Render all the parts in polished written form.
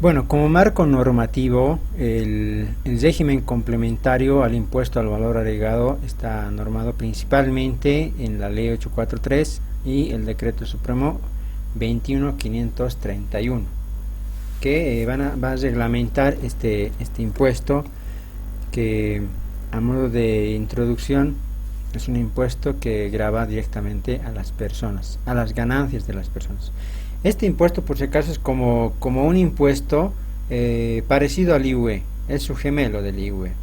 Bueno, como marco normativo, el régimen complementario al impuesto al valor agregado está normado principalmente en la Ley 843 y el Decreto Supremo 21531, que va a reglamentar este impuesto, que a modo de introducción es un impuesto que grava directamente a las personas, a las ganancias de las personas. Este impuesto, por si acaso, es como un impuesto parecido al IVE, es su gemelo del IVE,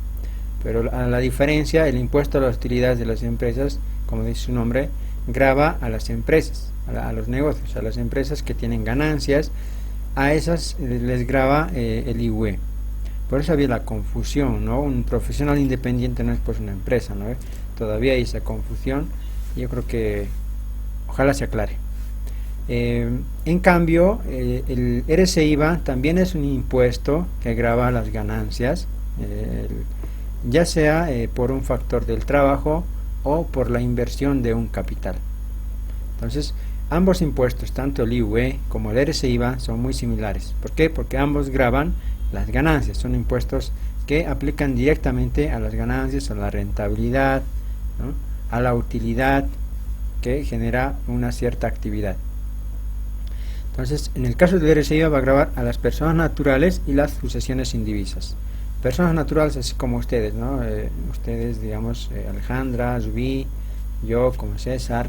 pero a la diferencia, el impuesto a las utilidades de las empresas, como dice su nombre, grava a las empresas, a los negocios, a las empresas que tienen ganancias, a esas les grava el IVE. Por eso había la confusión, ¿no? Un profesional independiente no es pues una empresa, ¿no? Todavía hay esa confusión, y yo creo que ojalá se aclare. En cambio, el RCIVA también es un impuesto que grava las ganancias, ya sea por un factor del trabajo o por la inversión de un capital. Entonces, ambos impuestos, tanto el IVE como el RCIVA, son muy similares. ¿Por qué? Porque ambos gravan las ganancias, son impuestos que aplican directamente a las ganancias, a la rentabilidad, ¿no? A la utilidad que genera una cierta actividad. Entonces, en el caso del RCIVA va a gravar a las personas naturales y las sucesiones indivisas. Personas naturales así como ustedes, ¿no? Ustedes, digamos, Alejandra, Rubí, yo como César,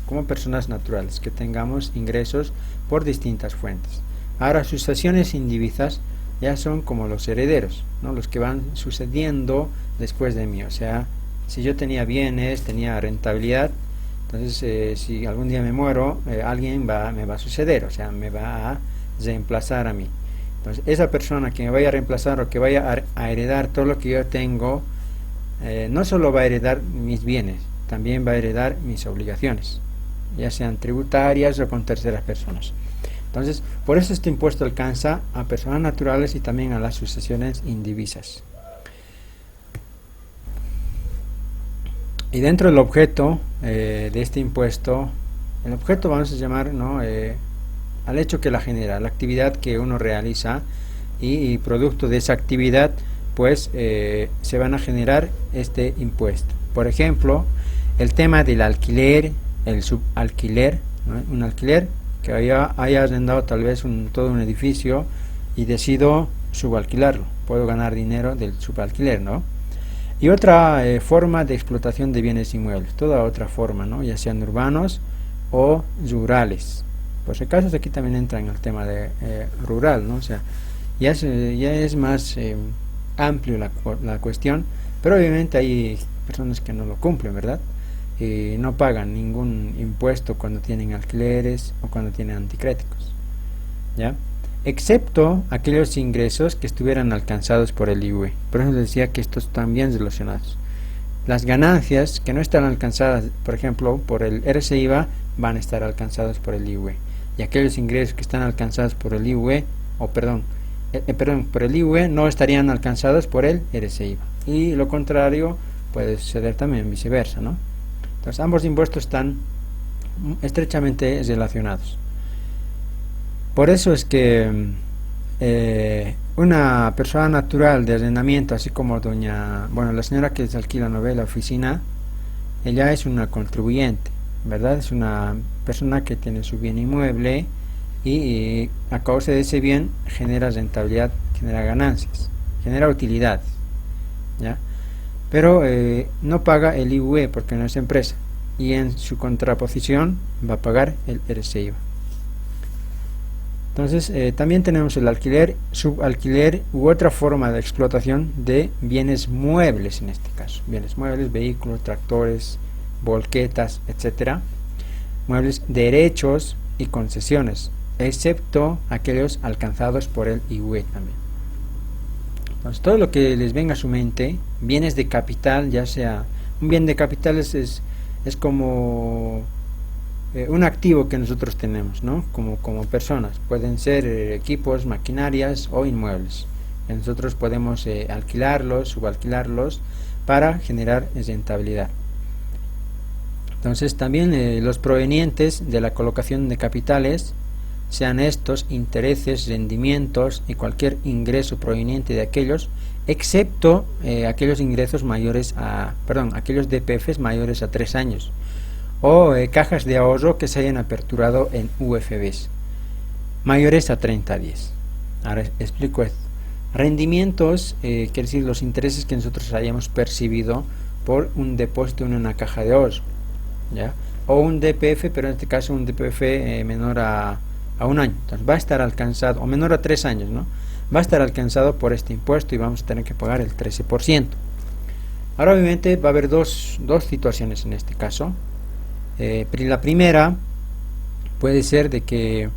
como personas naturales que tengamos ingresos por distintas fuentes. Ahora, sucesiones indivisas ya son como los herederos, ¿no? Los que van sucediendo después de mí. O sea, si yo tenía bienes, tenía rentabilidad, entonces si algún día me muero, alguien me va a suceder, o sea, me va a reemplazar a mí. Entonces, esa persona que me vaya a reemplazar o que vaya a heredar todo lo que yo tengo, no solo va a heredar mis bienes, también va a heredar mis obligaciones, ya sean tributarias o con terceras personas. Entonces, por eso este impuesto alcanza a personas naturales y también a las sucesiones indivisas. Y dentro del objeto de este impuesto, el objeto vamos a llamar, ¿no? Al hecho que la genera, la actividad que uno realiza, y producto de esa actividad, pues se van a generar este impuesto. Por ejemplo, el tema del alquiler, el subalquiler, ¿no? Un alquiler que haya arrendado tal vez todo un edificio y decido subalquilarlo, puedo ganar dinero del subalquiler, ¿no? Y otra forma de explotación de bienes inmuebles, toda otra forma, ¿no? Ya sean urbanos o rurales. Por si acaso aquí también entra en el tema de rural, ¿no? O sea, ya es más amplio la cuestión, pero obviamente hay personas que no lo cumplen, ¿verdad? No pagan ningún impuesto cuando tienen alquileres o cuando tienen anticréticos, ¿ya? Excepto aquellos ingresos que estuvieran alcanzados por el IVE. Por eso les decía que estos están bien relacionados. Las ganancias que no están alcanzadas, por ejemplo, por el RCIVA, van a estar alcanzados por el IVE. Y aquellos ingresos que están alcanzados por el IVE, por el IVE, no estarían alcanzados por el RCIVA. Y lo contrario puede suceder también, viceversa, ¿no? Entonces, ambos impuestos están estrechamente relacionados. Por eso es que una persona natural de arrendamiento, así como la señora que se alquila la oficina, ella es una contribuyente, ¿verdad? Es una persona que tiene su bien inmueble y a causa de ese bien genera rentabilidad, genera ganancias, genera utilidades, ¿ya? Pero no paga el IVE porque no es empresa, y en su contraposición va a pagar el RCIVA. Entonces, también tenemos el alquiler, subalquiler u otra forma de explotación de bienes muebles, en este caso. Bienes muebles, vehículos, tractores, volquetas, etcétera. Muebles, derechos y concesiones, excepto aquellos alcanzados por el IVE también. Entonces, todo lo que les venga a su mente, bienes de capital, ya sea un bien de capital es como un activo que nosotros tenemos, ¿no? Como personas. Pueden ser equipos, maquinarias o inmuebles. Nosotros podemos alquilarlos, subalquilarlos para generar rentabilidad. Entonces también los provenientes de la colocación de capitales, sean estos intereses, rendimientos y cualquier ingreso proveniente de aquellos, excepto aquellos ingresos mayores a, aquellos DPFs mayores a 3 años, o cajas de ahorro que se hayan aperturado en UFBs, mayores a 30 días. Ahora explico esto. Rendimientos, quiere decir los intereses que nosotros hayamos percibido por un depósito en una caja de ahorro, ¿ya? O un DPF, pero en este caso un DPF menor a 1 año, entonces va a estar alcanzado, o menor a 3 años, ¿no? Va a estar alcanzado por este impuesto y vamos a tener que pagar el 13%. Ahora obviamente va a haber dos situaciones en este caso. La primera puede ser de que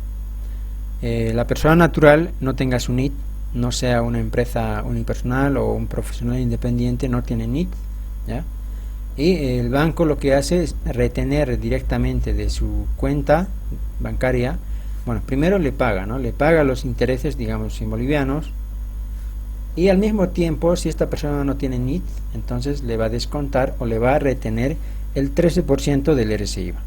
la persona natural no tenga su NIT, no sea una empresa unipersonal o un profesional independiente, no tiene NIT, ¿ya? Y el banco lo que hace es retener directamente de su cuenta bancaria. Bueno, primero le paga, ¿no? Le paga los intereses, digamos, en bolivianos, y al mismo tiempo, si esta persona no tiene NIT, entonces le va a descontar o le va a retener el 13% del RCIVA,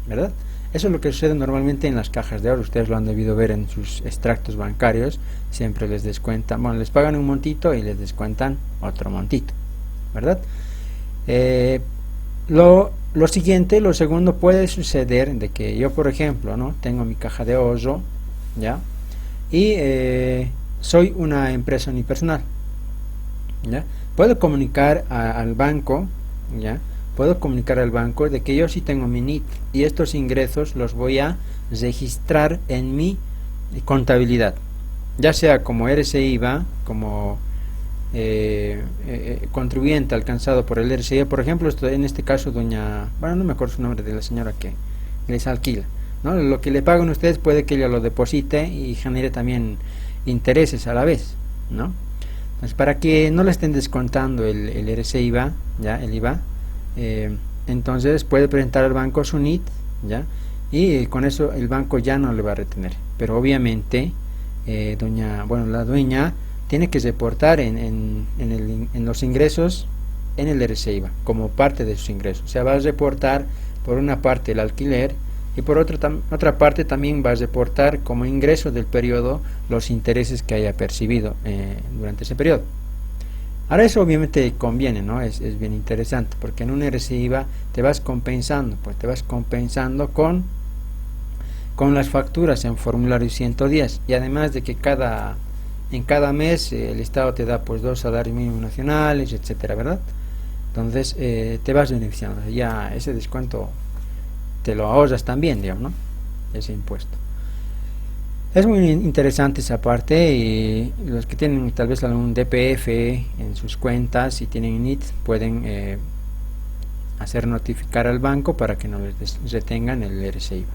¿verdad? Eso es lo que sucede normalmente en las cajas de ahorro. Ustedes lo han debido ver en sus extractos bancarios. Siempre les descuentan, bueno, les pagan un montito y les descuentan otro montito, ¿verdad? Lo segundo puede suceder de que yo, por ejemplo, ¿no? Tengo mi caja de ahorro, ¿ya? Y soy una empresa unipersonal, ¿ya? Puedo comunicar al banco, ¿ya? Puedo comunicar al banco de que yo sí tengo mi NIT y estos ingresos los voy a registrar en mi contabilidad, ya sea como RCIVA, como contribuyente alcanzado por el RCIVA. Por ejemplo, en este caso doña, bueno, no me acuerdo su nombre, de la señora que les alquila, ¿no? Lo que le pagan ustedes puede que ella lo deposite y genere también intereses a la vez, ¿no? Entonces, para que no le estén descontando el RCIVA, ¿ya? El IVA, entonces puede presentar al banco su NIT, ¿ya? Y con eso el banco ya no le va a retener, pero obviamente la dueña tiene que reportar en los ingresos en el RCIVA como parte de sus ingresos. O sea, va a reportar por una parte el alquiler y por otra parte también va a reportar como ingreso del periodo los intereses que haya percibido durante ese periodo. Ahora eso obviamente conviene, ¿no? Es bien interesante, porque en un RCIVA te vas compensando, pues te vas compensando con las facturas en formulario 110, y además de que en cada mes el Estado te da pues 2 salarios mínimos nacionales, etcétera, ¿verdad? Entonces te vas beneficiando, ya ese descuento te lo ahorras también, digamos, ¿no? Ese impuesto. Es muy interesante esa parte, y los que tienen tal vez algún DPF en sus cuentas y tienen NIT pueden hacer notificar al banco para que no les retengan el RCIVA.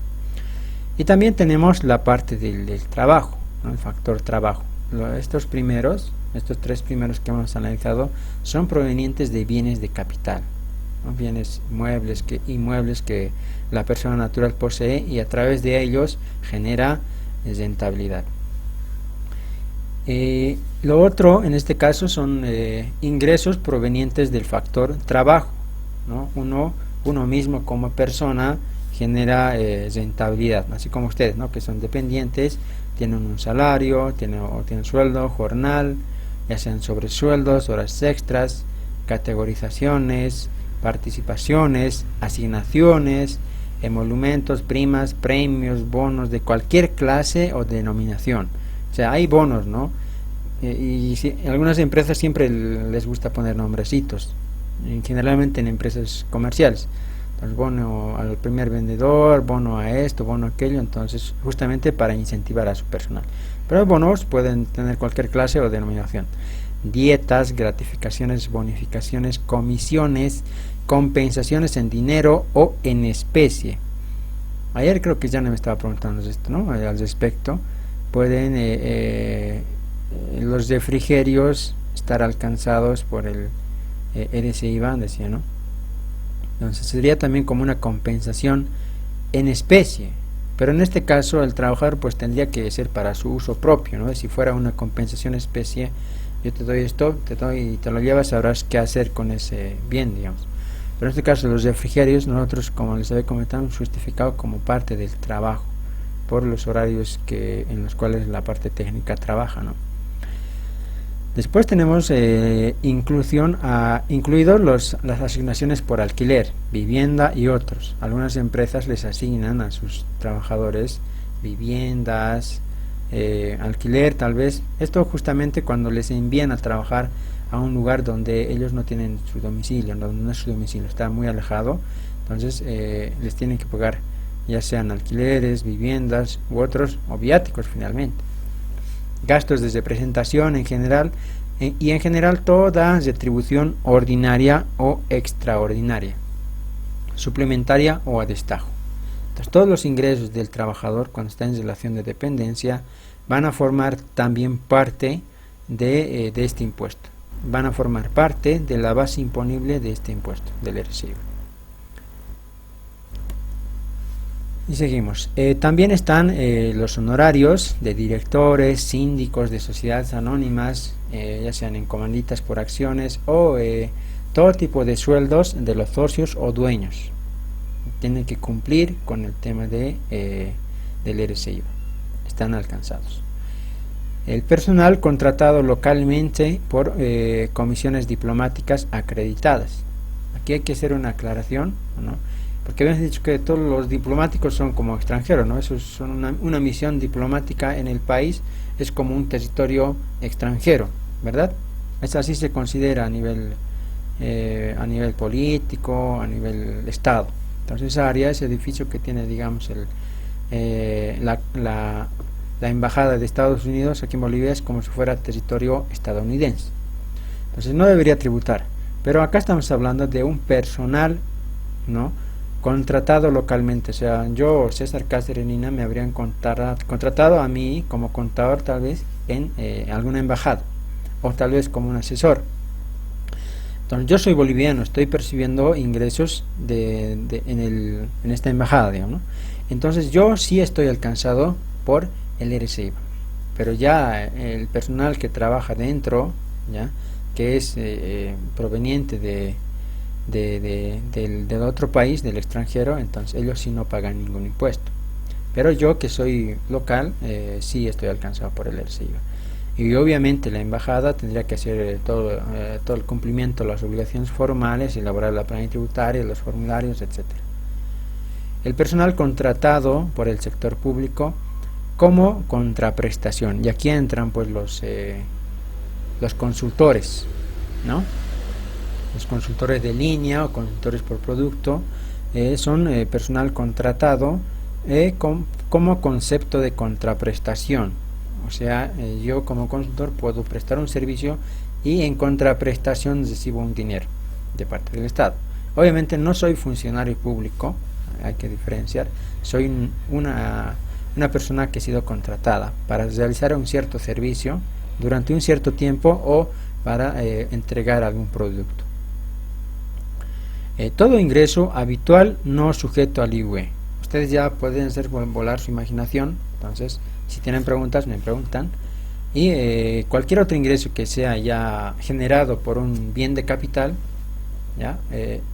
Y también tenemos la parte del trabajo, ¿no? El factor trabajo. Estos 3 primeros que hemos analizado son provenientes de bienes de capital, ¿no? Bienes inmuebles que la persona natural posee y a través de ellos genera rentabilidad. Lo otro en este caso son ingresos provenientes del factor trabajo, ¿no? Uno mismo como persona genera rentabilidad, así como ustedes, ¿no? Que son dependientes, tienen un salario, tienen sueldo, jornal, ya sean sobresueldos, horas extras, categorizaciones, participaciones, asignaciones, emolumentos, primas, premios, bonos de cualquier clase o denominación. O sea, hay bonos, ¿no? Y algunas empresas siempre les gusta poner nombrecitos, generalmente en empresas comerciales. Entonces, bono al primer vendedor, bono a esto, bono a aquello, entonces justamente para incentivar a su personal. Pero los bonos pueden tener cualquier clase o denominación. Dietas, gratificaciones, bonificaciones, comisiones, compensaciones en dinero o en especie. Ayer creo que ya me estaba preguntando esto, ¿no? Al respecto, pueden los refrigerios estar alcanzados por el RCIVA, decía, ¿no? Entonces sería también como una compensación en especie, pero en este caso el trabajador pues tendría que ser para su uso propio, ¿no? Si fuera una compensación en especie, yo te doy esto, te lo llevas, sabrás qué hacer con ese bien, digamos. Pero en este caso los refrigerios, nosotros, como les había comentado, hemos justificado como parte del trabajo, por los horarios en los cuales la parte técnica trabaja, ¿no? Después tenemos incluidos las asignaciones por alquiler, vivienda y otros. Algunas empresas les asignan a sus trabajadores viviendas, alquiler tal vez. Esto justamente cuando les envían a trabajar a un lugar donde ellos no tienen su domicilio, donde no es su domicilio, está muy alejado. Entonces les tienen que pagar ya sean alquileres, viviendas u otros, o viáticos finalmente. Gastos de representación en general, y en general toda retribución ordinaria o extraordinaria, suplementaria o a destajo. Entonces, todos los ingresos del trabajador cuando está en relación de dependencia van a formar también parte de este impuesto, van a formar parte de la base imponible de este impuesto, del RSI. Y seguimos. También están los honorarios de directores, síndicos de sociedades anónimas, ya sean en comanditas por acciones o todo tipo de sueldos de los socios o dueños. Tienen que cumplir con el tema del RSI. Están alcanzados. El personal contratado localmente por comisiones diplomáticas acreditadas. Aquí hay que hacer una aclaración, ¿no? Porque habíamos dicho que todos los diplomáticos son como extranjeros, ¿no? Eso son una misión diplomática en el país, es como un territorio extranjero, ¿verdad? Es así se considera a nivel político, a nivel Estado. Entonces esa área, ese edificio que tiene, digamos, la embajada de Estados Unidos aquí en Bolivia es como si fuera territorio estadounidense. Entonces no debería tributar. Pero acá estamos hablando de un personal, ¿no?, contratado localmente. O sea, yo, César Cáceres Nina, me habrían contratado a mí como contador tal vez en alguna embajada, o tal vez como un asesor. Entonces yo soy boliviano, estoy percibiendo ingresos en esta embajada, digamos, ¿no? Entonces yo sí estoy alcanzado por el RSI, pero ya el personal que trabaja dentro, ya, que es proveniente del otro país, del extranjero, entonces ellos sí no pagan ningún impuesto. Pero yo, que soy local, sí estoy alcanzado por el RSI. Y obviamente la embajada tendría que hacer todo el cumplimiento de las obligaciones formales, elaborar la planilla tributaria, los formularios, etc. El personal contratado por el sector público como contraprestación. Y aquí entran pues los consultores, ¿no? Los consultores de línea o consultores por producto son personal contratado como concepto de contraprestación. O sea, yo como consultor puedo prestar un servicio y en contraprestación recibo un dinero de parte del Estado. Obviamente no soy funcionario público, hay que diferenciar. Soy una persona que ha sido contratada para realizar un cierto servicio durante un cierto tiempo o para entregar algún producto. Todo ingreso habitual no sujeto al IVA. Ustedes ya pueden hacer volar su imaginación. Entonces, si tienen preguntas, me preguntan. Y cualquier otro ingreso que sea ya generado por un bien de capital, ¿ya?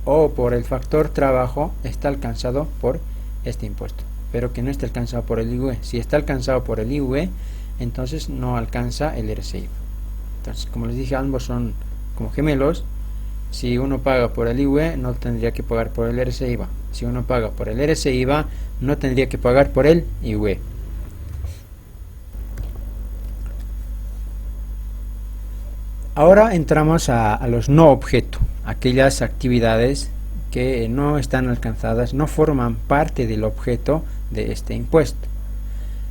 O por el factor trabajo, está alcanzado por este impuesto. Pero que no esté alcanzado por el IVA. Si está alcanzado por el IVA, entonces no alcanza el RSI. Entonces, como les dije, ambos son como gemelos. Si uno paga por el IVA, no tendría que pagar por el RSI. Si uno paga por el RSI, no tendría que pagar por el IVA. Ahora entramos a los no objeto, aquellas actividades que no están alcanzadas, no forman parte del objeto de este impuesto,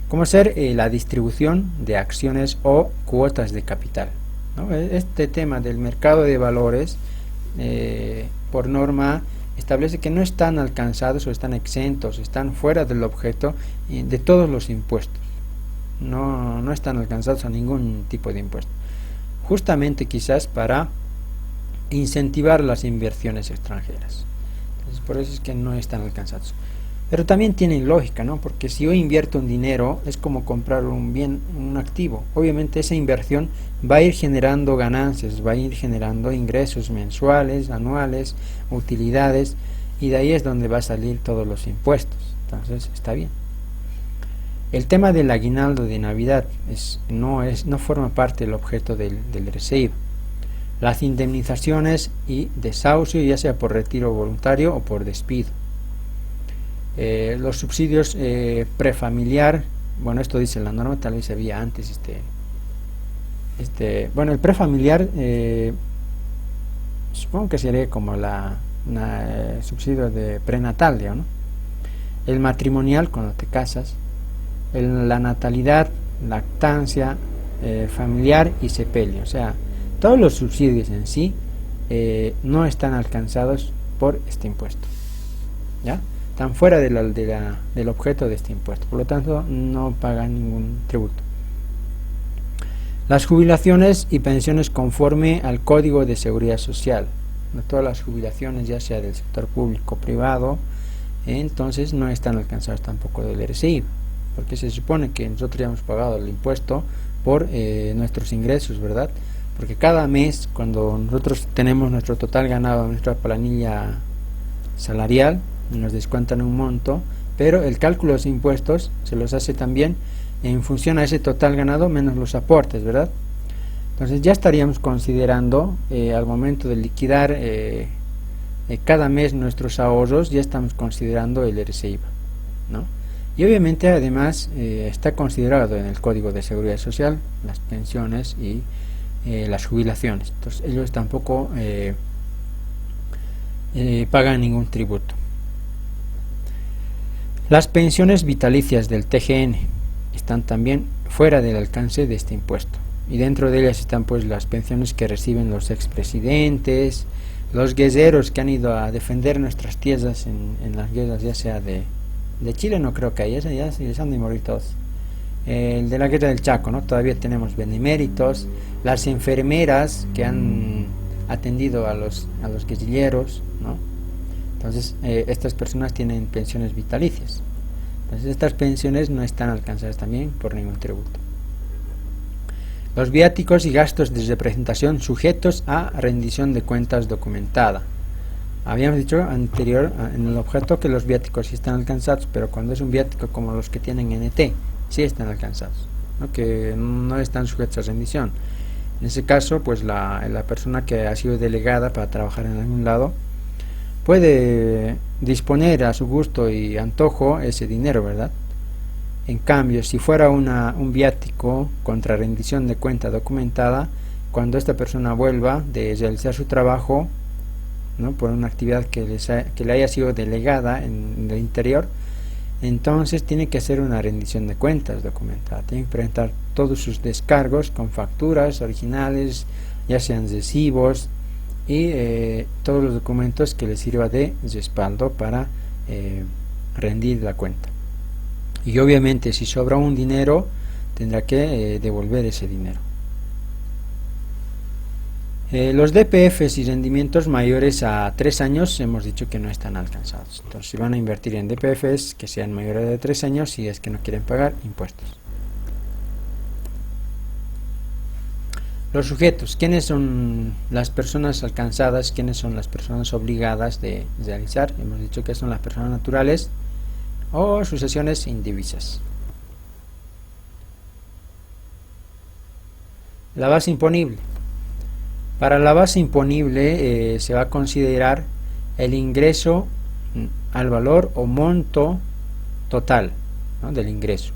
como ser la distribución de acciones o cuotas de capital, ¿no? Este tema del mercado de valores, por norma, establece que no están alcanzados o están exentos, están fuera del objeto de todos los impuestos, no están alcanzados a ningún tipo de impuesto, justamente quizás para incentivar las inversiones extranjeras. Entonces, por eso es que no están alcanzados. Pero también tienen lógica, ¿no? Porque si yo invierto un dinero, es como comprar un bien, un activo. Obviamente esa inversión va a ir generando ganancias, va a ir generando ingresos mensuales, anuales, utilidades, y de ahí es donde va a salir todos los impuestos. Entonces está bien. El tema del aguinaldo de Navidad no forma parte del objeto del RCIVA. Las indemnizaciones y desahucio, ya sea por retiro voluntario o por despido. Los subsidios prefamiliar, bueno, esto dice la norma, tal vez había antes bueno, el prefamiliar supongo que sería como subsidio de prenatal, ¿no? El matrimonial, cuando te casas, la natalidad, lactancia, familiar y sepelio. O sea, todos los subsidios en sí no están alcanzados por este impuesto, ¿ya? Están fuera del objeto de este impuesto, por lo tanto no pagan ningún tributo. Las jubilaciones y pensiones conforme al Código de Seguridad Social, no todas las jubilaciones, ya sea del sector público o privado, entonces no están alcanzadas tampoco del RCI, porque se supone que nosotros ya hemos pagado el impuesto por nuestros ingresos, ¿verdad? Porque cada mes, cuando nosotros tenemos nuestro total ganado, nuestra planilla salarial, nos descuentan un monto, pero el cálculo de los impuestos se los hace también en función a ese total ganado menos los aportes, ¿verdad? Entonces ya estaríamos considerando al momento de liquidar cada mes nuestros ahorros, ya estamos considerando el RCIVA, ¿no? Y obviamente además está considerado en el Código de Seguridad Social las pensiones y las jubilaciones. Entonces ellos tampoco pagan ningún tributo. Las pensiones vitalicias del TGN están también fuera del alcance de este impuesto, y dentro de ellas están pues las pensiones que reciben los expresidentes, los guerreros que han ido a defender nuestras tierras en las guerras, ya sea de Chile, no creo que haya, ya se han de morir todos. El de la guerra del Chaco, ¿no? Todavía tenemos beneméritos, las enfermeras que han atendido a los guerrilleros, ¿no? Entonces estas personas tienen pensiones vitalicias. Entonces estas pensiones no están alcanzadas también por ningún tributo. Los viáticos y gastos de representación sujetos a rendición de cuentas documentada. Habíamos dicho anterior en el objeto que los viáticos sí están alcanzados, pero cuando es un viático como los que tienen NT, sí están alcanzados, ¿no? Que no están sujetos a rendición. En ese caso, pues la persona que ha sido delegada para trabajar en algún lado puede disponer a su gusto y antojo ese dinero, ¿verdad? En cambio, si fuera un viático contra rendición de cuenta documentada, cuando esta persona vuelva de realizar su trabajo, ¿no?, por una actividad que le haya sido delegada en el interior, entonces tiene que hacer una rendición de cuentas documentada, tiene que presentar todos sus descargos con facturas originales, ya sean recibos, y todos los documentos que le sirva de respaldo para rendir la cuenta. Y obviamente si sobra un dinero tendrá que devolver ese dinero. Los DPFs y rendimientos mayores a 3 años hemos dicho que no están alcanzados. Entonces si van a invertir en DPFs que sean mayores de 3 años, si es que no quieren pagar impuestos. Los sujetos, ¿quiénes son las personas alcanzadas? ¿Quiénes son las personas obligadas de realizar? Hemos dicho que son las personas naturales o sucesiones indivisas. La base imponible. Para la base imponible se va a considerar el ingreso al valor o monto total, ¿no?, del ingreso,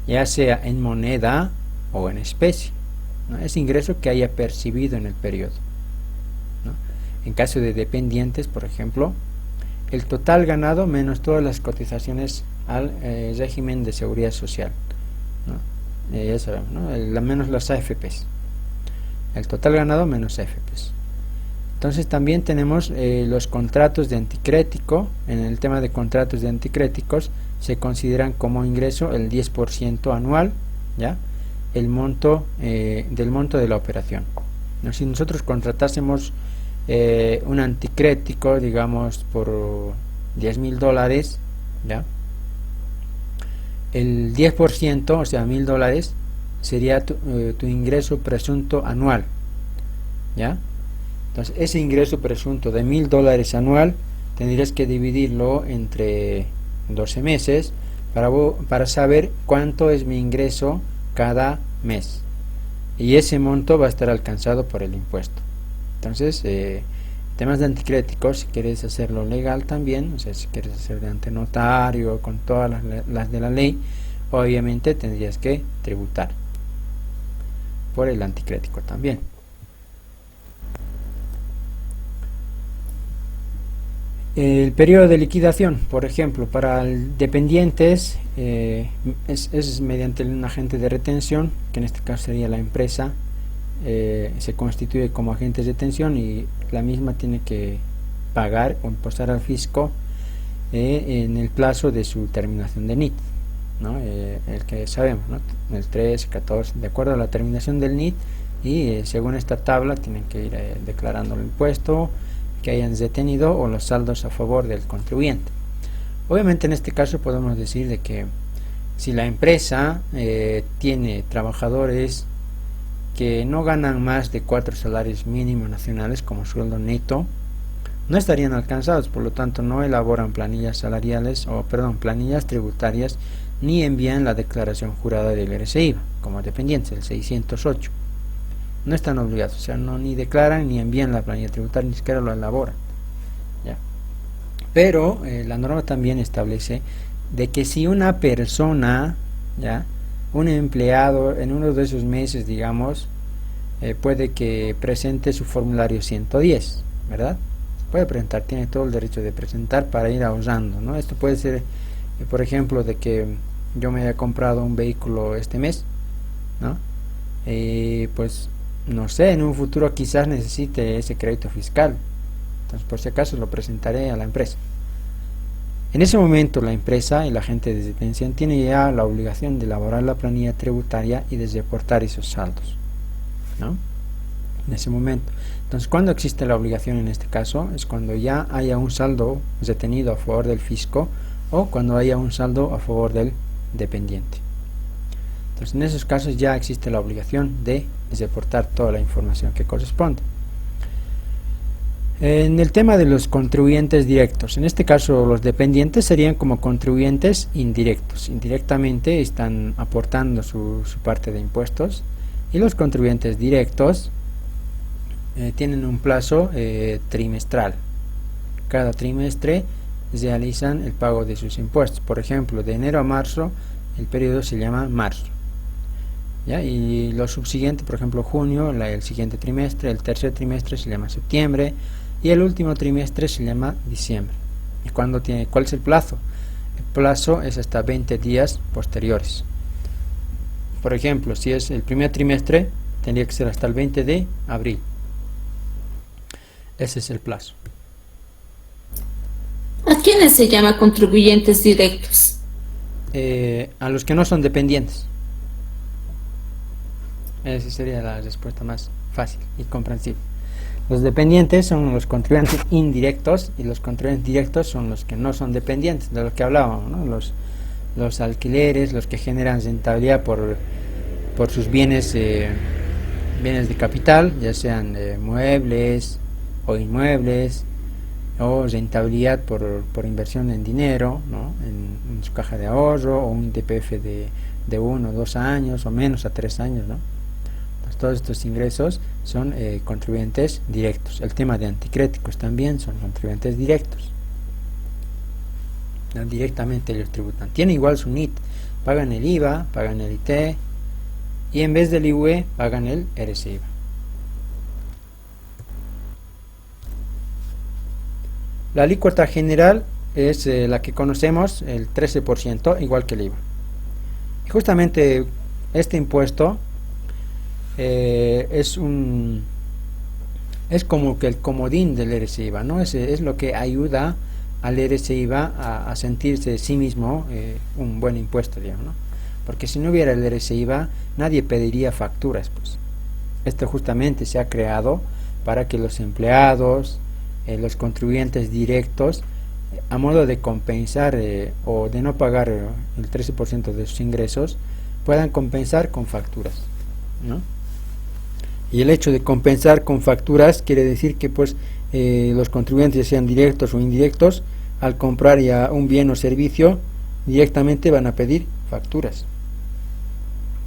ya sea en moneda o en especie, ¿no?, ese ingreso que haya percibido en el periodo, ¿no? En caso de dependientes, por ejemplo, el total ganado menos todas las cotizaciones al régimen de seguridad social, ¿no? Ya sabemos, ¿no?, menos las AFPs, el total ganado menos AFPs. Entonces también tenemos los contratos de anticrético. En el tema de contratos de anticréticos se consideran como ingreso el 10% anual, ¿ya?, el monto del monto de la operación, ¿no? Si nosotros contratásemos un anticrético, digamos, por $10,000, ¿ya?, el 10%, o sea, $1,000, sería tu ingreso presunto anual, ¿ya? Entonces ese ingreso presunto de $1,000 anual tendrías que dividirlo entre 12 meses para saber cuánto es mi ingreso cada mes, y ese monto va a estar alcanzado por el impuesto. Entonces, temas de anticréticos, si quieres hacerlo legal también, o sea, si quieres hacerlo ante notario con todas las de la ley, obviamente tendrías que tributar por el anticrético también. El periodo de liquidación, por ejemplo, para dependientes es mediante un agente de retención, que en este caso sería la empresa. Se constituye como agentes de retención y la misma tiene que pagar o impostar al fisco en el plazo de su terminación de NIT, ¿no? El que sabemos, ¿no? El 3, 14, de acuerdo a la terminación del NIT, y según esta tabla tienen que ir declarando el impuesto que hayan detenido o los saldos a favor del contribuyente. Obviamente en este caso podemos decir de que si la empresa tiene trabajadores que no ganan más de 4 salarios mínimos nacionales como sueldo neto, no estarían alcanzados, por lo tanto no elaboran planillas salariales planillas tributarias, ni envían la declaración jurada del RCIVA como dependientes, el 608. No están obligados, o sea, ni declaran ni envían la planilla tributaria, ni siquiera lo elaboran, ¿ya? Pero la norma también establece de que si una persona, ¿ya?, un empleado en uno de esos meses, digamos, puede que presente su formulario 110, ¿verdad? Puede presentar, tiene todo el derecho de presentar para ir ahorrando, ¿no? Esto puede ser, por ejemplo, de que yo me haya comprado un vehículo este mes, ¿no? Pues no sé, en un futuro quizás necesite ese crédito fiscal, entonces por si acaso lo presentaré a la empresa. En ese momento la empresa, el agente de detención, tiene ya la obligación de elaborar la planilla tributaria y de reportar esos saldos, ¿no? En ese momento. Entonces, ¿cuándo existe la obligación en este caso? Es cuando ya haya un saldo retenido a favor del fisco o cuando haya un saldo a favor del dependiente. Entonces, en esos casos ya existe la obligación de reportar toda la información que corresponde. En el tema de los contribuyentes directos, en este caso los dependientes serían como contribuyentes indirectos. Indirectamente están aportando su parte de impuestos, y los contribuyentes directos tienen un plazo trimestral. Cada trimestre realizan el pago de sus impuestos. Por ejemplo, de enero a marzo el periodo se llama marzo, ¿ya? Y lo subsiguiente, por ejemplo junio, el siguiente trimestre, el tercer trimestre se llama septiembre, y el último trimestre se llama diciembre. ¿Y cuál es el plazo? El plazo es hasta 20 días posteriores. Por ejemplo, si es el primer trimestre, tendría que ser hasta el 20 de abril. Ese es el plazo. ¿A quiénes se llama contribuyentes directos? A los que no son dependientes. Esa sería la respuesta más fácil y comprensible. Los dependientes son los contribuyentes indirectos, y los contribuyentes directos son los que no son dependientes, de lo que hablábamos, ¿no? Los alquileres, los que generan rentabilidad por sus bienes de capital, ya sean muebles o inmuebles, o rentabilidad por inversión en dinero, ¿no? En su caja de ahorro, o un ITPF de 1 o 2 años o menos a 3 años, ¿no? Pues todos estos ingresos son contribuyentes directos. El tema de anticréticos también son contribuyentes directos, ¿no? Directamente ellos tributan. Tiene igual su NIT, pagan el IVA, pagan el IT, y en vez del IUE pagan el RCIVA. La alícuota general es la que conocemos, el 13%, igual que el IVA. Y justamente este impuesto es como que el comodín del RCIVA, ¿no? Es lo que ayuda al RCIVA a sentirse de sí mismo un buen impuesto, digamos, ¿no? Porque si no hubiera el RCIVA, nadie pediría facturas, pues. Esto justamente se ha creado para que los empleados, los contribuyentes directos, a modo de compensar o de no pagar el 13% de sus ingresos, puedan compensar con facturas, ¿no? Y el hecho de compensar con facturas quiere decir que pues los contribuyentes, sean directos o indirectos, al comprar ya un bien o servicio, directamente van a pedir facturas,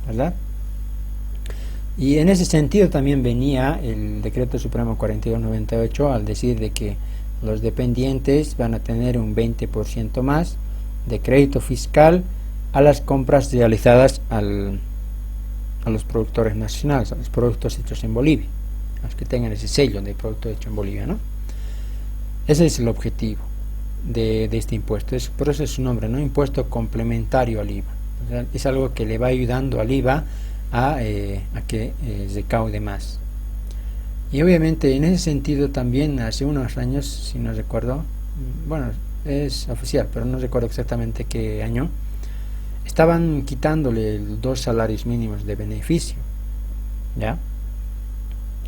¿verdad? Y en ese sentido también venía el Decreto Supremo 4298 al decir de que los dependientes van a tener un 20% más de crédito fiscal a las compras realizadas a los productores nacionales, a los productos hechos en Bolivia, a los que tengan ese sello de producto hecho en Bolivia, ¿no? Ese es el objetivo de este impuesto, por eso es su nombre, ¿no? Impuesto complementario al IVA. O sea, es algo que le va ayudando al IVA a que recaude más. Y obviamente en ese sentido también hace unos años, si no recuerdo, bueno, es oficial, pero no recuerdo exactamente qué año, estaban quitándole 2 salarios mínimos de beneficio, ¿ya?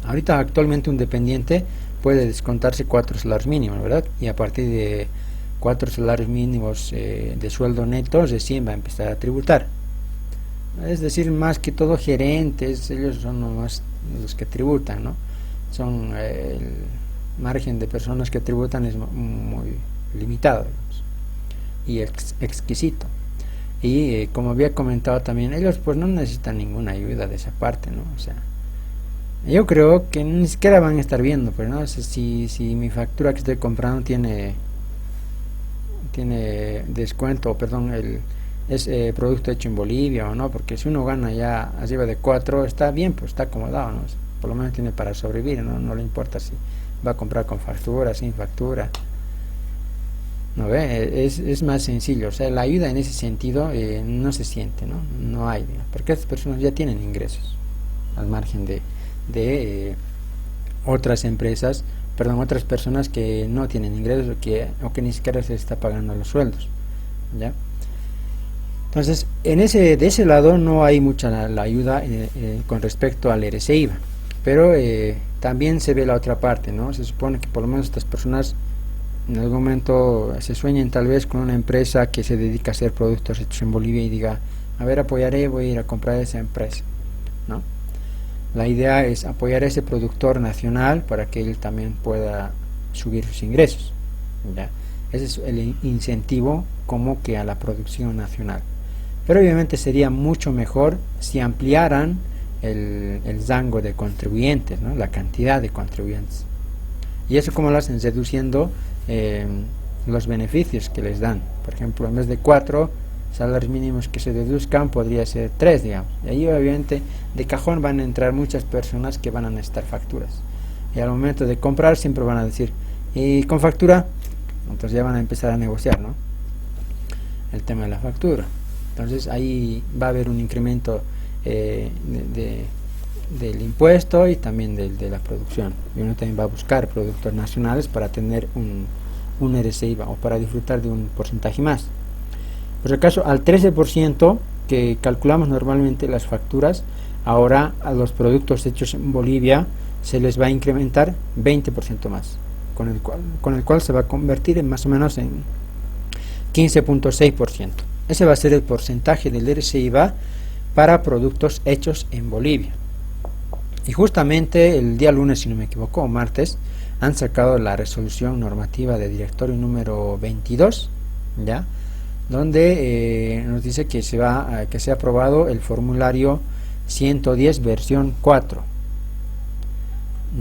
Ahorita actualmente un dependiente puede descontarse 4 salarios mínimos, ¿verdad? Y a partir de 4 salarios mínimos de sueldo neto recién va a empezar a tributar. Es decir, más que todo gerentes, ellos son nomás los que tributan, ¿no? Son el margen de personas que tributan es muy limitado, digamos, y exquisito. Y como había comentado también, ellos pues no necesitan ninguna ayuda de esa parte, ¿no? O sea, yo creo que ni siquiera van a estar viendo, pero no sé si mi factura que estoy comprando tiene descuento, perdón, es producto hecho en Bolivia o no, porque si uno gana ya arriba de 4, está bien, pues está acomodado, ¿no? Por lo menos tiene para sobrevivir, no le importa si va a comprar con factura, sin factura. ¿No ve? Es más sencillo, o sea, la ayuda en ese sentido no se siente, no hay, porque estas personas ya tienen ingresos al margen de otras empresas, perdón, otras personas que no tienen ingresos o que ni siquiera se les está pagando los sueldos, ¿ya? Entonces, de ese lado no hay mucha la ayuda con respecto al RCIVA, pero también se ve la otra parte, ¿no? Se supone que por lo menos estas personas en algún momento se sueñen tal vez con una empresa que se dedica a hacer productos hechos en Bolivia y diga, a ver, apoyaré, voy a ir a comprar esa empresa, ¿no? La idea es apoyar a ese productor nacional para que él también pueda subir sus ingresos, ¿ya? Ese es el incentivo como que a la producción nacional. Pero obviamente sería mucho mejor si ampliaran el rango de contribuyentes, ¿no? La cantidad de contribuyentes. Y eso como lo hacen, reduciendo los beneficios que les dan. Por ejemplo, en vez de 4 salarios mínimos que se deduzcan, podría ser 3, digamos. Y ahí obviamente de cajón van a entrar muchas personas que van a necesitar facturas. Y al momento de comprar siempre van a decir, ¿y con factura? Entonces ya van a empezar a negociar, ¿no? El tema de la factura. Entonces ahí va a haber un incremento del impuesto y también de la producción. Y uno también va a buscar productos nacionales para tener un RCIVA o para disfrutar de un porcentaje más. Por si acaso, al 13% que calculamos normalmente las facturas, ahora a los productos hechos en Bolivia se les va a incrementar 20% más, con el cual se va a convertir en más o menos en 15.6%. Ese va a ser el porcentaje del RCIVA para productos hechos en Bolivia. Y justamente el día lunes, si no me equivoco, o martes, han sacado la resolución normativa de directorio número 22, ¿ya? Donde nos dice que se ha aprobado el formulario 110 versión 4,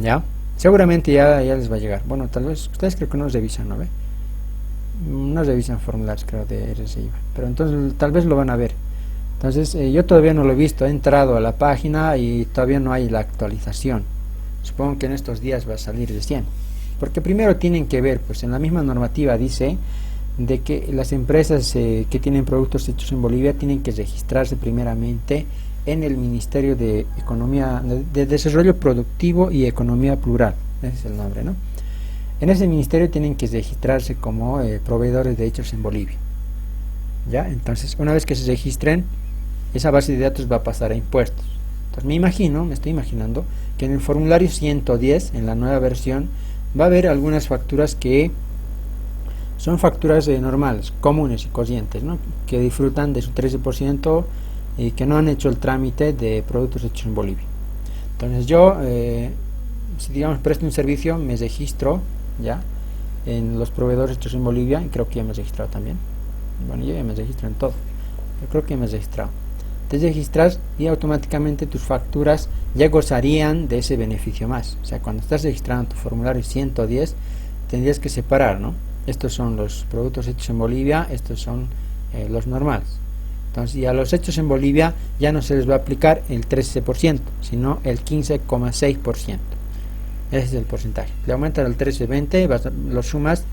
¿ya? Seguramente ya les va a llegar. Bueno, tal vez ustedes creo que no revisan, ¿no ve? No revisan formularios, creo, de RCIVA, pero entonces tal vez lo van a ver. Entonces yo todavía no lo he visto, he entrado a la página y todavía no hay la actualización. Supongo que en estos días va a salir recién, porque primero tienen que ver, pues en la misma normativa dice de que las empresas que tienen productos hechos en Bolivia tienen que registrarse primeramente en el Ministerio de Economía, de Desarrollo Productivo y Economía Plural, ese es el nombre, ¿no? En ese ministerio tienen que registrarse como proveedores de hechos en Bolivia, ¿ya? Entonces, una vez que se registren, esa base de datos va a pasar a impuestos. Entonces, me estoy imaginando que en el formulario 110, en la nueva versión, va a haber algunas facturas que son facturas normales, comunes y corrientes, ¿no? Que disfrutan de su 13% y que no han hecho el trámite de productos hechos en Bolivia. Entonces, yo, si digamos presto un servicio, me registro ya en los proveedores hechos en Bolivia, y creo que ya me he registrado también. Bueno, yo ya me registro en todo. Yo creo que me he registrado. Te registras y automáticamente tus facturas ya gozarían de ese beneficio más. O sea, cuando estás registrando tu formulario 110, tendrías que separar, ¿no? Estos son los productos hechos en Bolivia, estos son los normales. Entonces, y a los hechos en Bolivia ya no se les va a aplicar el 13%, sino el 15,6%. Ese es el porcentaje. Le aumentas al 13,20, lo sumas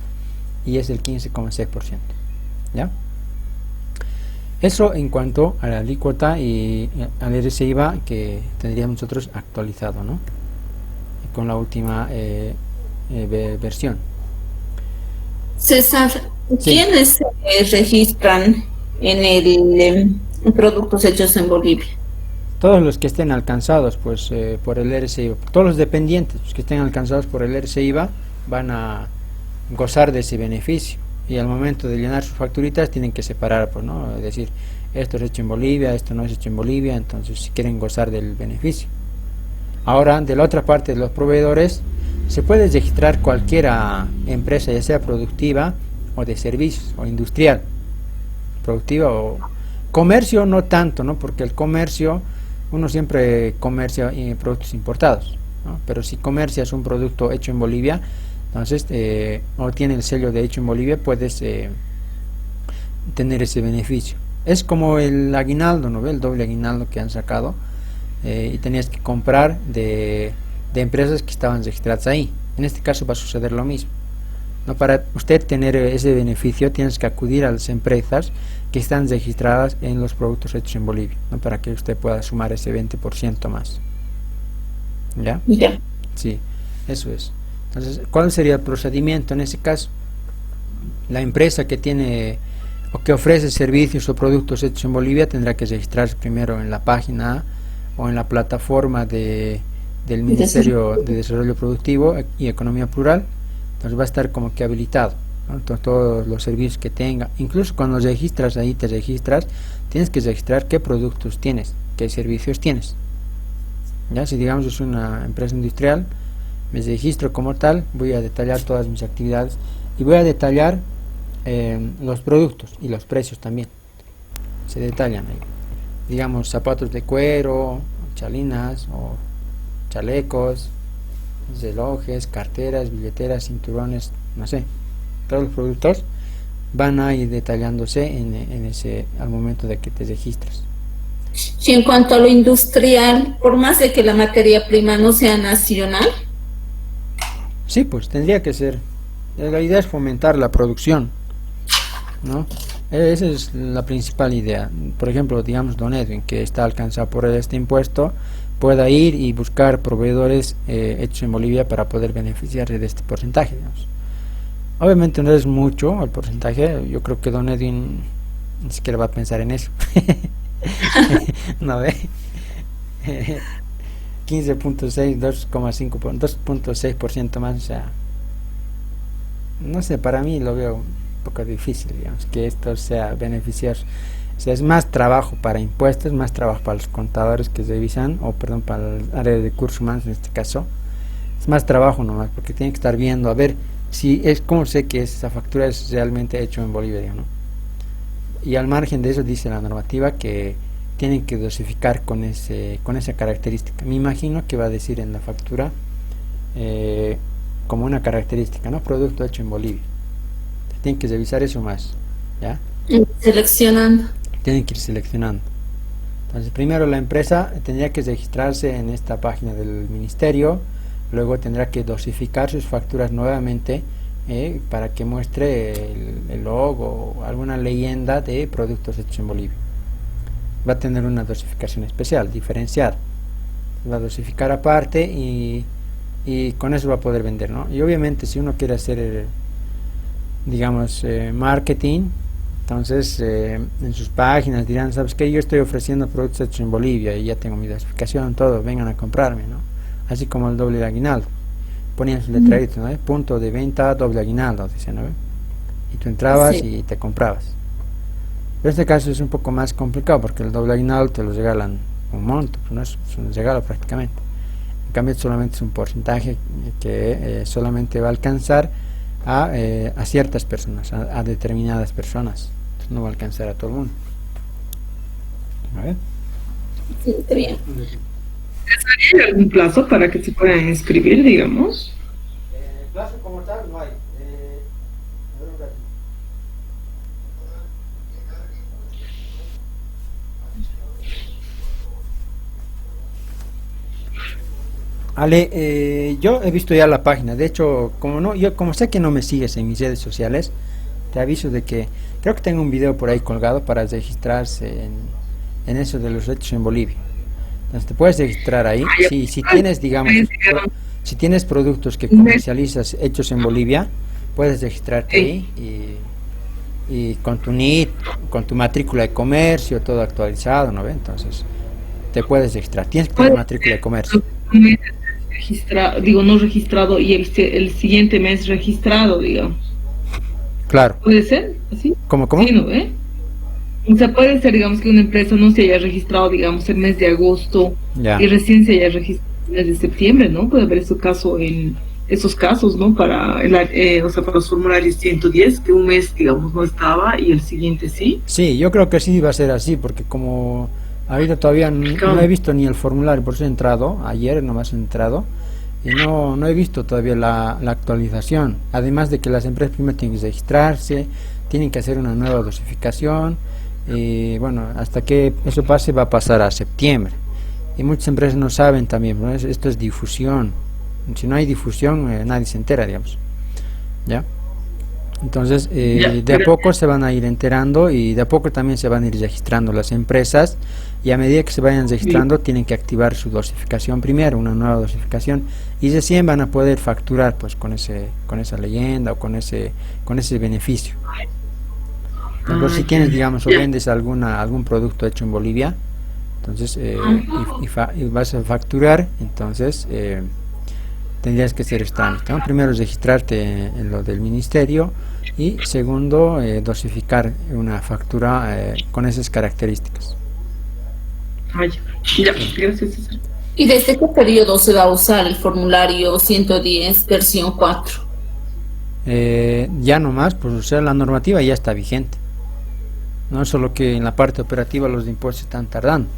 y es el 15,6%. ¿Ya? Eso en cuanto a la alícuota y al IVA que tendríamos nosotros actualizado, ¿no? Con la última versión. César, Sí. ¿quiénes se registran en el productos hechos en Bolivia? Todos los que estén alcanzados pues por el IVA, todos los dependientes que estén alcanzados por el IVA van a gozar de ese beneficio. Y al momento de llenar sus facturitas tienen que separar, pues, ¿no? Es decir, esto es hecho en Bolivia, esto no es hecho en Bolivia, entonces si quieren gozar del beneficio. Ahora, de la otra parte de los proveedores, se puede registrar cualquier empresa, ya sea productiva o de servicios o industrial. Productiva o comercio no tanto, ¿no? Porque el comercio, uno siempre comercia productos importados, ¿no? Pero si comercias un producto hecho en Bolivia, entonces o tiene el sello de hecho en Bolivia, puedes tener ese beneficio. Es como el aguinaldo, ¿no? El doble aguinaldo que han sacado, y tenías que comprar de empresas que estaban registradas ahí. En este caso va a suceder lo mismo, ¿no? Para usted tener ese beneficio tienes que acudir a las empresas que están registradas en los productos hechos en Bolivia, ¿no? Para que usted pueda sumar ese 20% más. ¿Ya? Ya. Sí, eso es. Entonces, ¿cuál sería el procedimiento en ese caso? La empresa que tiene o que ofrece servicios o productos hechos en Bolivia tendrá que registrarse primero en la página o en la plataforma del Ministerio de Desarrollo Productivo y Economía Plural. Entonces va a estar como que habilitado, ¿no? Entonces, todos los servicios que tenga, incluso cuando registras ahí, te registras, tienes que registrar qué productos tienes, qué servicios tienes. Ya, si digamos es una empresa industrial, me registro como tal, voy a detallar todas mis actividades y voy a detallar los productos y los precios también. Se detallan ahí. Digamos zapatos de cuero, chalinas o chalecos, relojes, carteras, billeteras, cinturones, no sé. Todos los productos van a ir detallándose en ese al momento de que te registras. Y en cuanto a lo industrial, por más de que la materia prima no sea nacional, Sí, pues tendría que ser. La idea es fomentar la producción, ¿no? Esa es la principal idea. Por ejemplo, digamos Don Edwin, que está alcanzado por este impuesto, pueda ir y buscar proveedores hechos en Bolivia para poder beneficiarse de este porcentaje, digamos. Obviamente no es mucho el porcentaje, yo creo que Don Edwin ni siquiera va a pensar en eso. No ve. 15.6, 2,5, 2.6% más, o sea, no sé, para mí lo veo un poco difícil, digamos, que esto sea beneficioso. O sea, es más trabajo para impuestos, más trabajo para los contadores que revisan, o perdón, para el área de recursos humanos en este caso. Es más trabajo nomás, porque tienen que estar viendo, a ver, si es, cómo sé que esa factura es realmente hecho en Bolivia, ¿no? Y al margen de eso dice la normativa que tienen que dosificar con esa característica. Me imagino que va a decir en la factura como una característica, ¿no? Producto hecho en Bolivia. Tienen que revisar eso más, ¿ya? seleccionando. Tienen que ir seleccionando. Entonces, primero la empresa tendría que registrarse en esta página del ministerio, luego tendrá que dosificar sus facturas nuevamente para que muestre el logo o alguna leyenda de productos hechos en Bolivia. Va a tener una dosificación especial, diferenciada. Va a dosificar aparte y con eso va a poder vender, ¿no? Y obviamente si uno quiere hacer, digamos, marketing, entonces en sus páginas dirán, ¿sabes qué? Yo estoy ofreciendo productos hechos en Bolivia y ya tengo mi dosificación, todo, vengan a comprarme, ¿no? Así como el doble aguinaldo. Ponían su letrerito, ¿no? Punto de venta doble aguinaldo, dice, ¿no? Y tú entrabas y te comprabas. En este caso es un poco más complicado porque el doble aguinaldo te lo regalan un monto, pues no es un regalo prácticamente. En cambio solamente es un porcentaje que solamente va a alcanzar a ciertas personas, a determinadas personas. pues no va a alcanzar a todo el mundo. A ver. Sí, está bien. ¿Hay algún plazo para que se puedan inscribir, digamos? Plazo como tal no hay. Ale, yo he visto ya la página. De hecho, como sé que no me sigues en mis redes sociales, te aviso de que creo que tengo un video por ahí colgado para registrarse en eso de los hechos en Bolivia. Entonces te puedes registrar ahí. Si tienes, digamos, si tienes productos que comercializas hechos en Bolivia, puedes registrarte ahí y con tu NIT, con tu matrícula de comercio, todo actualizado, ¿no ve? Entonces te puedes registrar. Tienes que tener matrícula de comercio. No registrado y el siguiente mes registrado, digamos. Claro. ¿Puede ser así? ¿Cómo? Sí, ¿no? O sea, puede ser, digamos, que una empresa no se haya registrado, digamos, el mes de agosto y recién se haya registrado el mes de septiembre, ¿no? Puede haber esos casos, ¿no? Para para los formularios 110, que un mes, digamos, no estaba y el siguiente sí. Sí, yo creo que sí va a ser así, porque como ahorita todavía no he visto ni el formulario, por eso he entrado, ayer nomás he entrado, y no he visto todavía la actualización. Además de que las empresas primero tienen que registrarse, tienen que hacer una nueva dosificación, y bueno, hasta que eso pase va a pasar a septiembre. Y muchas empresas no saben también, ¿no? Esto es difusión. Si no hay difusión, nadie se entera, digamos. ¿Ya? Entonces, de a poco se van a ir enterando y de a poco también se van a ir registrando las empresas, y a medida que se vayan registrando tienen que activar su dosificación primero, una nueva dosificación, y recién van a poder facturar pues con esa leyenda o con ese beneficio. Entonces, si tienes, digamos, o vendes algún producto hecho en Bolivia, entonces y vas a facturar, entonces tendrías que hacer este trámite, ¿no? Primero registrarte en lo del ministerio y segundo dosificar una factura con esas características. Ya, gracias, César. ¿Y desde qué periodo se va a usar el formulario 110 versión 4? Ya nomás, pues o sea, la normativa ya está vigente, no solo que en la parte operativa los impuestos están tardando,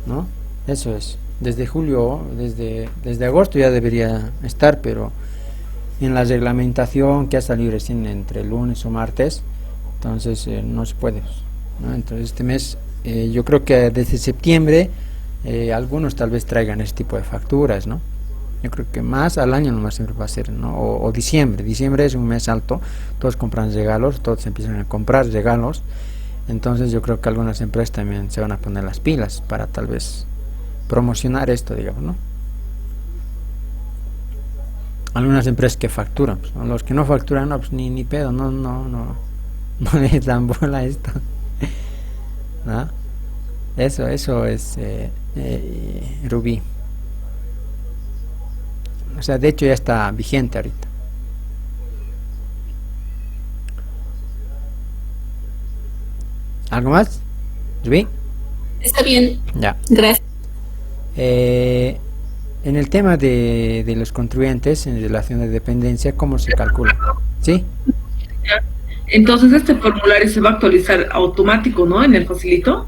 ¿no? Eso es. Desde julio, desde agosto ya debería estar, pero en la reglamentación que ha salido recién entre lunes o martes, entonces no se puede, ¿no? Entonces este mes, yo creo que desde septiembre algunos tal vez traigan este tipo de facturas, ¿no? Yo creo que más al año nomás siempre va a ser, ¿no? O diciembre. Diciembre es un mes alto, todos compran regalos, todos empiezan a comprar regalos, entonces yo creo que algunas empresas también se van a poner las pilas para tal vez promocionar esto, digamos, ¿no? Algunas empresas que facturan, pues, ¿no? Los que no facturan, no, pues ni pedo, no les dan bola a esto, ¿no? Eso es Rubí. O sea, de hecho ya está vigente ahorita. ¿Algo más, Rubí? Está bien. Ya. Gracias. En el tema de los contribuyentes en relación de dependencia, ¿cómo se calcula? ¿Sí? Entonces este formulario se va a actualizar automático, ¿no? En el facilito.